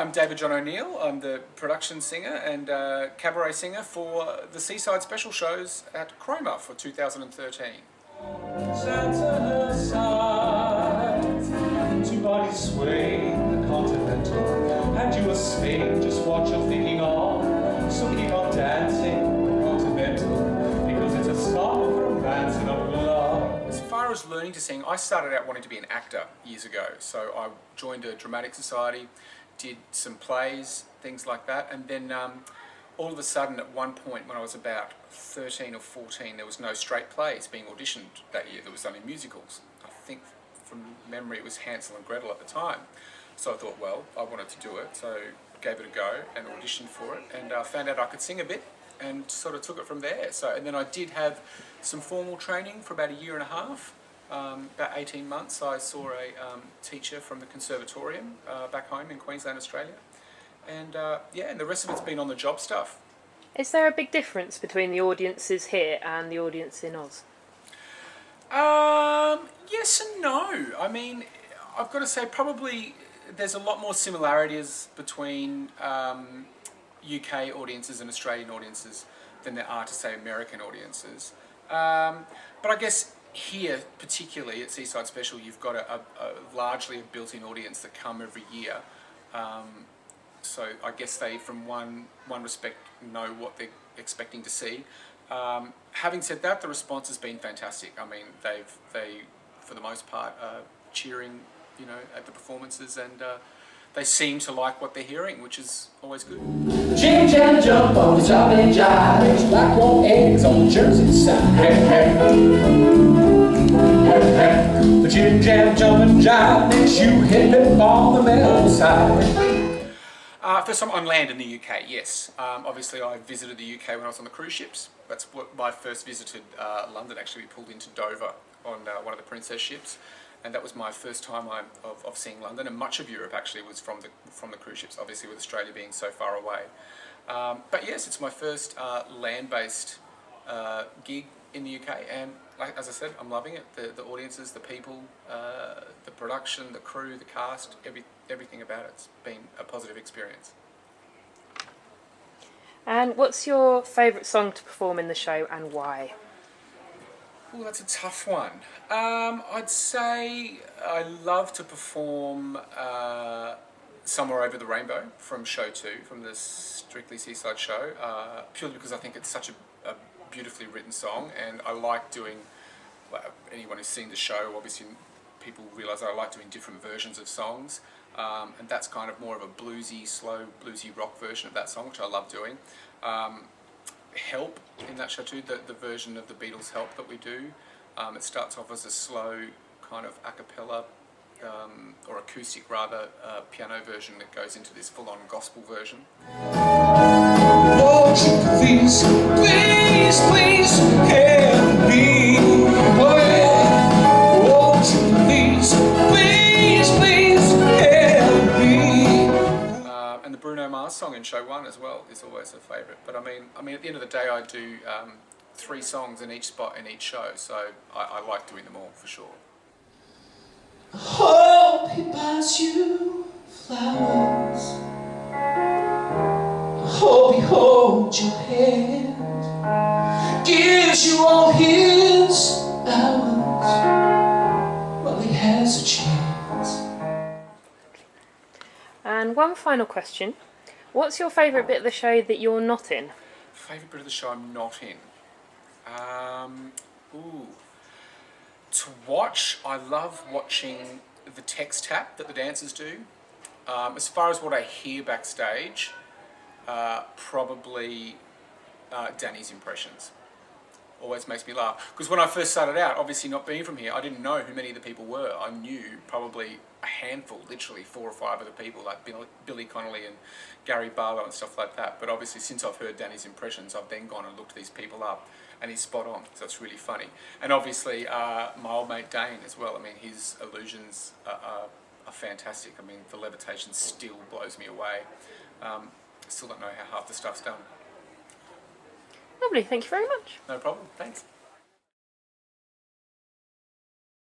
I'm David John O'Neill. I'm the production singer and cabaret singer for the SeaSide special shows at Chroma for 2013. Santa aside, two bodies sway the continental, and you a swing, just what you're thinking of. So keep on dancing continental, because it's a song of romance and of love. As far as learning to sing, I started out wanting to be an actor years ago. So I joined a dramatic society, did some plays, things like that, and then all of a sudden at one point when I was about 13 or 14 there was no straight plays being auditioned that year. There was only musicals. I think from memory it was Hansel and Gretel at the time. So I thought, well, I wanted to do it, so gave it a go and auditioned for it, and found out I could sing a bit and sort of took it from there. So, and then I did have some formal training for about a year and a half. About 18 months I saw a teacher from the conservatorium back home in Queensland, Australia. And yeah, and the rest of it's been on the job stuff. Is there a big difference between the audiences here and the audience in Oz? Yes and no. I mean, I've got to say probably there's a lot more similarities between UK audiences and Australian audiences than there are to say American audiences. But I guess here, particularly at SeaSide Special, you've got a largely a built-in audience that come every year. So I guess they, from one respect, know what they're expecting to see. Having said that, the response has been fantastic. I mean, they for the most part are cheering, you know, at the performances, and they seem to like what they're hearing, which is always good. Jim Jam jump on the top and jive. There's black roll eggs on the Jersey side. Hey, hey. Hey, hey. The Jim Jam jump and jive makes you hip it on the metal side. First time on land in the UK, yes. Obviously I visited the UK when I was on the cruise ships. That's what I first visited London. Actually, we pulled into Dover on one of the Princess ships, and that was my first time of seeing London. And much of Europe actually was from the cruise ships, obviously with Australia being so far away. But yes, it's my first land-based gig in the UK, and like, as I said, I'm loving it. The audiences, the people, the production, the crew, the cast, everything about it's been a positive experience. And what's your favourite song to perform in the show, and why? Oh, that's a tough one. I'd say I love to perform Somewhere Over the Rainbow from show 2, from the Strictly SeaSide show, purely because I think it's such a beautifully written song, and I like doing, well, anyone who's seen the show, obviously people realise I like doing different versions of songs, and that's kind of more of a bluesy, slow, bluesy rock version of that song, which I love doing. Help in that show too, the version of the Beatles' Help that we do, it starts off as a slow kind of a cappella, or acoustic rather, piano version that goes into this full-on gospel version. Won't you please, please, please help me? Oh yeah. Won't you please, please, please help me? And the Bruno Mars song in show 1 as well is always a favourite. But I mean, at the end of the day, I do 3 songs in each spot in each show, so I like doing them all for sure. I hope he buys you flowers. I hope he holds your hand, gives you all his hours while he has a chance. And one final question. What's your favourite bit of the show that you're not in? Favourite bit of the show I'm not in? To watch, I love watching the text tap that the dancers do. As far as what I hear backstage, probably Danny's impressions. Always makes me laugh. Because when I first started out, obviously not being from here, I didn't know who many of the people were. I knew probably a handful, literally 4 or 5 of the people, like Billy Connolly and Gary Barlow and stuff like that. But obviously since I've heard Danny's impressions, I've then gone and looked these people up, and he's spot on, so it's really funny. And obviously my old mate Dane as well. I mean, his illusions are fantastic. I mean, the levitation still blows me away. Still don't know how half the stuff's done. Lovely, thank you very much. No problem, thanks.